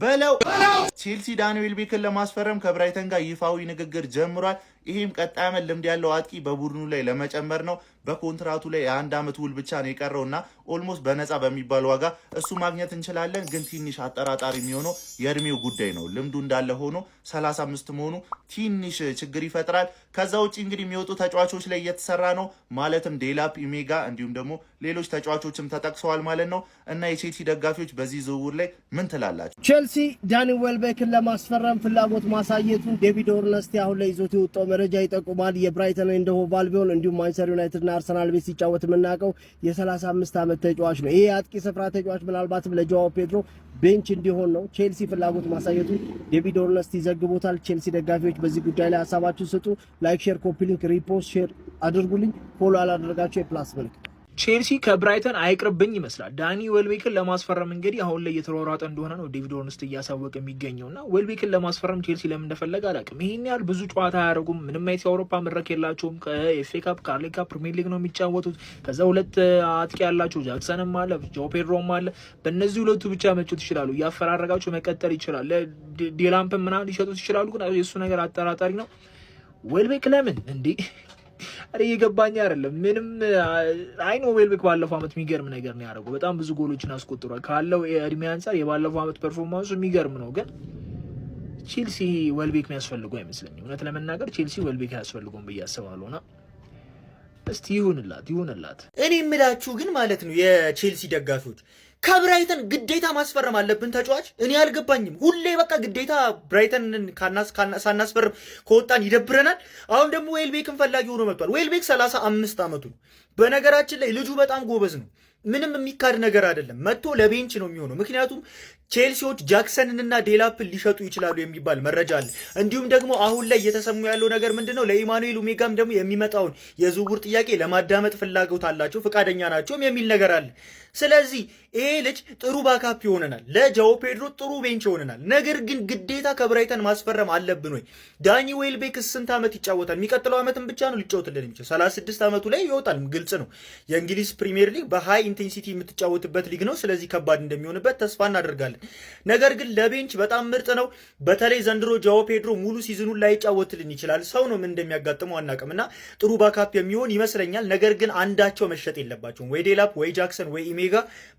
በለው ቼልሲ ዳኒ ዌልቤክን ለማስፈረም ከብራይተን ጋር ይፋዊ ንግግር ጀምሯል። ይህም ቀጣይ ዓመት ልምድ ያለው አጥቂ በቡድኑ ላይ ለመጨመር ነው። በኮንትራቱ ላይ የ1 ዓመት ውል ብቻ ነው የቀረውና ኦልሞስት በነፃ በሚባል ዋጋ እሱ ማግኘት እንችላለን። ግን ትንሽ አጠራጣሪ የሚሆነው የእድሜው ጉዳይ ነው። ልምዱ እንዳለ ሆኖ 35 መሆኑ ትንሽ ችግር ይፈጥራል። ከዛ ውጪ እንግዲህ የሚወጡ ተጫዋቾች ላይ እየተሰራ ነው። ማለትም ዴላፕ፣ ኢሜጋ እንዲሁም ደግሞ ሌሎች ተጫዋቾችም ተጠቅሰዋል ማለት ነው። እና የቼልሲ ደጋፊዎች በዚህ ዝውውር ላይ ምን ትላላችሁ? ቼልሲ ዳኒ ዌልቤክን ለማስፈረም ፍላጎት ማሳየቱን ዴቪድ ኦርነስቲ አሁን ላይ ይዞት የወጣው መረጃ ይጠቁማል። የብራይተን ኤንድ ሆቭ አልቢዮን እንዲሁም ማንቸስተር ዩናይትድ እና አርሰናል ቤት ሲጫወት የምናውቀው የ35 ዓመት ተጫዋች ነው። ይሄ አጥቂ ስፍራ ተጫዋች ምናልባትም ለጆአዎ ፔድሮ ቤንች እንዲሆን ነው ቼልሲ ፍላጎት ማሳየቱን ዴቪድ ኦርነስቲ ዘግቦታል። ቼልሲ ደጋፊዎች በዚህ ጉዳይ ላይ ሀሳባችሁን ስጡ። ላይክ፣ ሼር፣ ኮፒ ሊንክ፣ ሪፖስት፣ ሼር አድርጉልኝ። ፎሎ አላደረጋችሁ የፕላስ ምልክት ቼልሲ ከብራይተን አይቅርብኝ ይመስላል። ዳኒ ዌልቤክን ለማስፈረም እንግዲህ አሁን ላይ እየተሯሯጠ እንደሆነ ነው ዴቪድ ኦርነስቲ እያሳወቀ የሚገኘውና ዌልቤክን ለማስፈረም ቼልሲ ለምን እንደፈለገ አላውቅም። ይሄን ያህል ብዙ ጨዋታ አያደርጉም። ምንም አይነት የአውሮፓ መድረክ የላቸውም። ከኤፍኤ ካፕ፣ ካርሌ ካፕ፣ ፕሪሚየር ሊግ ነው የሚጫወቱት። ከዛ ሁለት አጥቂ ያላቸው ጃክሰንም አለ፣ ጆ ፔድሮም አለ። በእነዚህ ሁለቱ ብቻ መጫወት ይችላሉ። እያፈራረጋቸው መቀጠል ይችላል። ዴላምፕ ምናምን ሊሸጡት ይችላሉ። ግን የእሱ ነገር አጠራጣሪ ነው። ዌልቤክ ለምን እንዴ አሬ የገባኝ አይደለም። ምንም አይኖ ዌልቤክ ባለፈው አመት የሚገርም ነገር ነው ያደረገው። በጣም ብዙ ጎሎችን አስቆጥሯል። ካለው እድሜ አንፃር የባለፈው አመት ፐርፎርማንሱ የሚገርም ነው። ግን ቼልሲ ዌልቤክ የሚያስፈልገው አይመስለኝም። እውነት ለመናገር ቼልሲ ዌልቤክ አያስፈልገውም ብዬ አስባለሁና እስቲ ይሁንላት። እኔ የምላችሁ ግን ማለት ነው የቼልሲ ደጋፊዎች ከብራይተን ግዴታ ማስፈረም አለብን ተጫዋች። እኔ አልገባኝም። ሁሌ በቃ ግዴታ ብራይተንን ሳናስፈርም ከወጣን ይደብረናል። አሁን ደግሞ ዌልቤክን ፈላጊ ሆኖ መጥቷል። ዌልቤክ 35 ዓመቱ ነው። በነገራችን ላይ ልጁ በጣም ጎበዝ ነው። ምንም የሚካድ ነገር አይደለም። መጥቶ ለቤንች ነው የሚሆነው። ምክንያቱም ቼልሲዎች ጃክሰንንና ዴላፕን ሊሸጡ ይችላሉ የሚባል መረጃ አለ። እንዲሁም ደግሞ አሁን ላይ እየተሰሙ ያለው ነገር ምንድነው? ለኢማኑኤል ኡሜጋም ደግሞ የሚመጣውን የዝውውር ጥያቄ ለማዳመጥ ፍላጎት አላቸው፣ ፈቃደኛ ናቸውም የሚል ነገር አለ። ስለዚህ ይሄ ልጅ ጥሩ ባካፕ ይሆነናል፣ ለጃኦ ፔድሮ ጥሩ ቤንች ይሆነናል። ነገር ግን ግዴታ ከብራይተን ማስፈረም አለብን ወይ? ዳኒ ዌልቤክ ስንት ዓመት ይጫወታል? የሚቀጥለው ዓመትም ብቻ ነው ሊጫወትልን የሚችል። 36 ዓመቱ ላይ ይወጣል። ግልጽ ነው። የእንግሊዝ ፕሪሚየር ሊግ በሃይ ኢንቴንሲቲ የምትጫወትበት ሊግ ነው። ስለዚህ ከባድ እንደሚሆንበት ተስፋ እናደርጋለን። ነገር ግን ለቤንች በጣም ምርጥ ነው። በተለይ ዘንድሮ ጃኦ ፔድሮ ሙሉ ሲዝኑን ላይ ይጫወትልን ይችላል። ሰው ነው ምን እንደሚያጋጥመው አናውቅምና ጥሩ ባካፕ የሚሆን ይመስለኛል። ነገር ግን አንዳቸው መሸጥ የለባቸውም። ወይ ዴላፕ ወይ ጃክሰን ወይ ኢሜጋ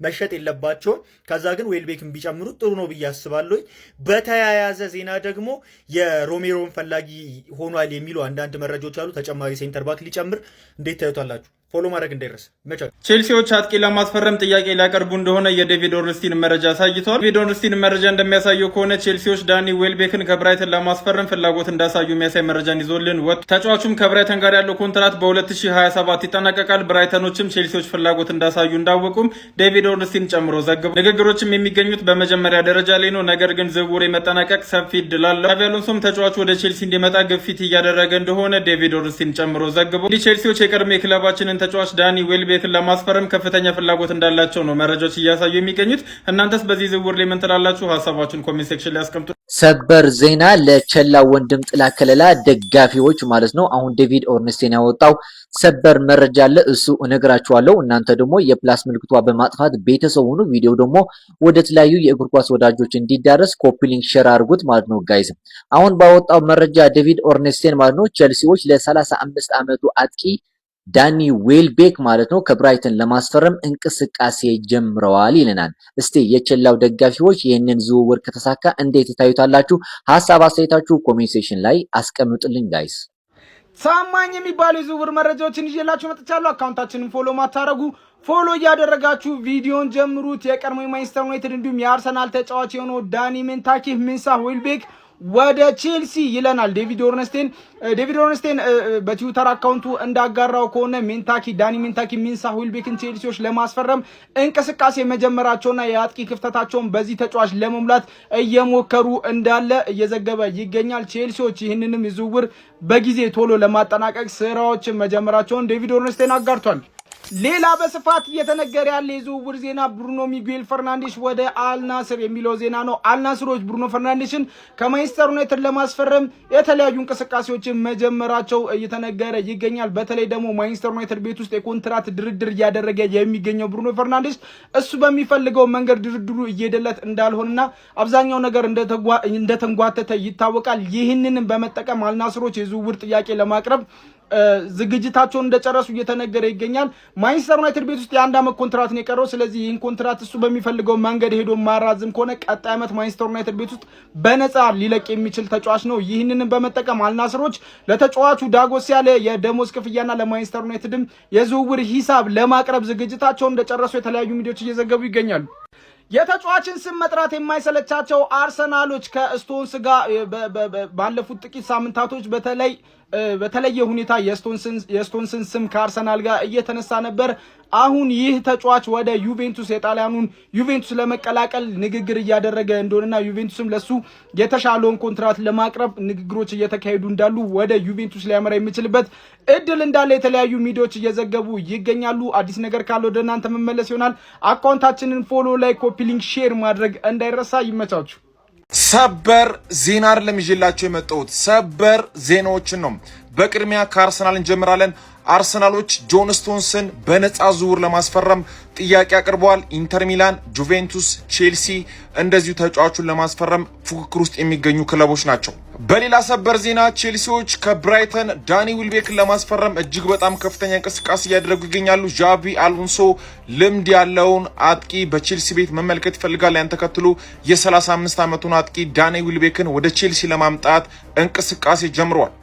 መሸጥ የለባቸውም። ከዛ ግን ዌልቤክን ቢጨምሩት ጥሩ ነው ብዬ አስባለሁ። በተያያዘ ዜና ደግሞ የሮሜሮን ፈላጊ ሆኗል የሚሉ አንዳንድ መረጃዎች አሉ። ተጨማሪ ሴንተር ባክ ሊጨምር። እንዴት ታዩታላችሁ? ፎሎ ማድረግ እንዳይረሳ። ቼልሲዎች አጥቂ ለማስፈረም ጥያቄ ሊያቀርቡ እንደሆነ የዴቪድ ኦርንስቲን መረጃ አሳይቷል። ዴቪድ ኦርንስቲን መረጃ እንደሚያሳየው ከሆነ ቼልሲዎች ዳኒ ዌልቤክን ከብራይተን ለማስፈረም ፍላጎት እንዳሳዩ የሚያሳይ መረጃን ይዞልን ወጥ ተጫዋቹም ከብራይተን ጋር ያለው ኮንትራት በ2027 ይጠናቀቃል። ብራይተኖችም ቼልሲዎች ፍላጎት እንዳሳዩ እንዳወቁም ዴቪድ ኦርንስቲን ጨምሮ ዘግቧል። ንግግሮችም የሚገኙት በመጀመሪያ ደረጃ ላይ ነው። ነገር ግን ዝውውር የመጠናቀቅ ሰፊ እድል አለው። ሻቪ አሎንሶም ተጫዋቹ ወደ ቼልሲ እንዲመጣ ግፊት እያደረገ እንደሆነ ዴቪድ ኦርንስቲን ጨምሮ ዘግቧል። ቼልሲዎች የቀድሞ የክለባችንን ተጫዋች ዳኒ ዌልቤክን ለማስፈረም ከፍተኛ ፍላጎት እንዳላቸው ነው መረጃዎች እያሳዩ የሚገኙት። እናንተስ በዚህ ዝውውር ላይ ምን ትላላችሁ? ሀሳባችሁን ኮሜንት ሴክሽን ላይ አስቀምጡ። ሰበር ዜና ለቸላ ወንድም ጥላ ከለላ ደጋፊዎች ማለት ነው። አሁን ዴቪድ ኦርንስቲን ያወጣው ሰበር መረጃ አለ፣ እሱ እነግራችኋለሁ። እናንተ ደግሞ የፕላስ ምልክቷ በማጥፋት ቤተሰብ ሁኑ። ቪዲዮ ደግሞ ወደ ተለያዩ የእግር ኳስ ወዳጆች እንዲዳረስ ኮፒ ሊንክ ሼር አድርጉት ማለት ነው ጋይስ። አሁን ባወጣው መረጃ ዴቪድ ኦርንስቲን ማለት ነው ቼልሲዎች ለ35 ዓመቱ አጥቂ ዳኒ ዌልቤክ ማለት ነው ከብራይተን ለማስፈረም እንቅስቃሴ ጀምረዋል ይለናል። እስቲ የቸላው ደጋፊዎች ይህንን ዝውውር ከተሳካ እንዴት ታዩታላችሁ? ሐሳብ አስተያየታችሁ ኮሜንት ሴክሽን ላይ አስቀምጡልኝ ጋይስ። ታማኝ የሚባሉ የዝውውር መረጃዎችን ይዤላችሁ መጥቻለሁ። አካውንታችንን ፎሎ ማታረጉ ፎሎ እያደረጋችሁ ቪዲዮን ጀምሩት። የቀድሞ ማንቸስተር ዩናይትድ እንዲሁም የአርሰናል ተጫዋች የሆነው ዳኒ ሜንታኪህ ዌልቤክ ወደ ቼልሲ ይለናል ዴቪድ ኦርንስቲን በትዊተር አካውንቱ እንዳጋራው ከሆነ ዳኒ ሜንታኪህ ዌልቤክን ቼልሲዎች ለማስፈረም እንቅስቃሴ መጀመራቸውና የአጥቂ ክፍተታቸውን በዚህ ተጫዋች ለመሙላት እየሞከሩ እንዳለ እየዘገበ ይገኛል። ቼልሲዎች ይህንንም ዝውውር በጊዜ ቶሎ ለማጠናቀቅ ስራዎችን መጀመራቸውን ዴቪድ ኦርንስቲን አጋርቷል። ሌላ በስፋት እየተነገረ ያለ የዝውውር ዜና ብሩኖ ሚጌል ፈርናንዴስ ወደ አልናስር የሚለው ዜና ነው። አልናስሮች ብሩኖ ፈርናንዴስን ከማንቸስተር ዩናይትድ ለማስፈረም የተለያዩ እንቅስቃሴዎችን መጀመራቸው እየተነገረ ይገኛል። በተለይ ደግሞ ማንቸስተር ዩናይትድ ቤት ውስጥ የኮንትራት ድርድር እያደረገ የሚገኘው ብሩኖ ፈርናንዴስ እሱ በሚፈልገው መንገድ ድርድሩ እየሄደለት እንዳልሆነና አብዛኛው ነገር እንደተንጓተተ ይታወቃል። ይህንንም በመጠቀም አልናስሮች የዝውውር ጥያቄ ለማቅረብ ዝግጅታቸውን እንደጨረሱ እየተነገረ ይገኛል። ማንቸስተር ዩናይትድ ቤት ውስጥ የአንድ ዓመት ኮንትራት ነው የቀረው። ስለዚህ ይህን ኮንትራት እሱ በሚፈልገው መንገድ ሄዶ ማራዝም ከሆነ ቀጣይ ዓመት ማንቸስተር ዩናይትድ ቤት ውስጥ በነፃ ሊለቅ የሚችል ተጫዋች ነው። ይህንንም በመጠቀም አልናስሮች ለተጫዋቹ ዳጎስ ያለ የደሞዝ ክፍያና ለማንቸስተር ዩናይትድም የዝውውር ሂሳብ ለማቅረብ ዝግጅታቸውን እንደጨረሱ የተለያዩ ሚዲያዎች እየዘገቡ ይገኛሉ። የተጫዋችን ስም መጥራት የማይሰለቻቸው አርሰናሎች ከስቶንስ ጋር ባለፉት ጥቂት ሳምንታቶች በተለየ ሁኔታ የስቶንስን ስም ከአርሰናል ጋር እየተነሳ ነበር። አሁን ይህ ተጫዋች ወደ ዩቬንቱስ የጣሊያኑን ዩቬንቱስ ለመቀላቀል ንግግር እያደረገ እንደሆነና ዩቬንቱስም ለሱ የተሻለውን ኮንትራት ለማቅረብ ንግግሮች እየተካሄዱ እንዳሉ ወደ ዩቬንቱስ ሊያመራ የሚችልበት እድል እንዳለ የተለያዩ ሚዲያዎች እየዘገቡ ይገኛሉ። አዲስ ነገር ካለ ወደ እናንተ መመለስ ይሆናል። አካውንታችንን ፎሎ ላይ ኮፒ ሊንክ ሼር ማድረግ እንዳይረሳ። ይመቻችሁ። ሰበር ዜና አይደለም ይዤላችሁ የመጣሁት ሰበር ዜናዎችን ነው። በቅድሚያ ከአርሰናል እንጀምራለን። አርሰናሎች ጆን ስቶንስን በነፃ ዝውውር ለማስፈረም ጥያቄ አቅርበዋል። ኢንተር ሚላን፣ ጁቬንቱስ፣ ቼልሲ እንደዚሁ ተጫዋቹን ለማስፈረም ፉክክር ውስጥ የሚገኙ ክለቦች ናቸው። በሌላ ሰበር ዜና ቼልሲዎች ከብራይተን ዳኒ ዊልቤክን ለማስፈረም እጅግ በጣም ከፍተኛ እንቅስቃሴ እያደረጉ ይገኛሉ። ዣቪ አሎንሶ ልምድ ያለውን አጥቂ በቼልሲ ቤት መመልከት ይፈልጋል። ያን ተከትሎ የ35 ዓመቱን አጥቂ ዳኒ ዊልቤክን ወደ ቼልሲ ለማምጣት እንቅስቃሴ ጀምረዋል።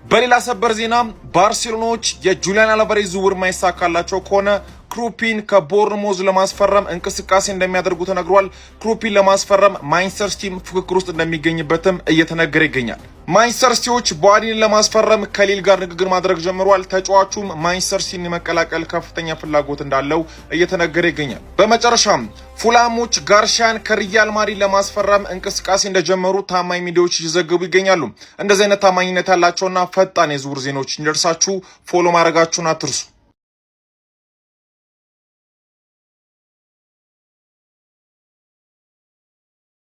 በሌላ ሰበር ዜና ባርሴሎናዎች የጁሊያን አልቫሬዝ ዝውውር ማይሳካላቸው ከሆነ ክሩፒን ከቦርንሞዝ ለማስፈረም እንቅስቃሴ እንደሚያደርጉ ተነግሯል። ክሩፒን ለማስፈረም ማንቸስተር ሲቲም ፉክክር ውስጥ እንደሚገኝበትም እየተነገረ ይገኛል። ማንቸስተር ሲቲዎች ቦአዲን ለማስፈረም ከሊል ጋር ንግግር ማድረግ ጀምሯል። ተጫዋቹም ማንቸስተር ሲቲን መቀላቀል ከፍተኛ ፍላጎት እንዳለው እየተነገረ ይገኛል። በመጨረሻም ፉላሞች ጋርሻን ከሪያል ማድሪድ ለማስፈረም እንቅስቃሴ እንደጀመሩ ታማኝ ሚዲያዎች እየዘገቡ ይገኛሉ። እንደዚህ አይነት ታማኝነት ያላቸውና ፈጣን የዝውውር ዜናዎች እንዲደርሳችሁ ፎሎ ማድረጋችሁን አትርሱ።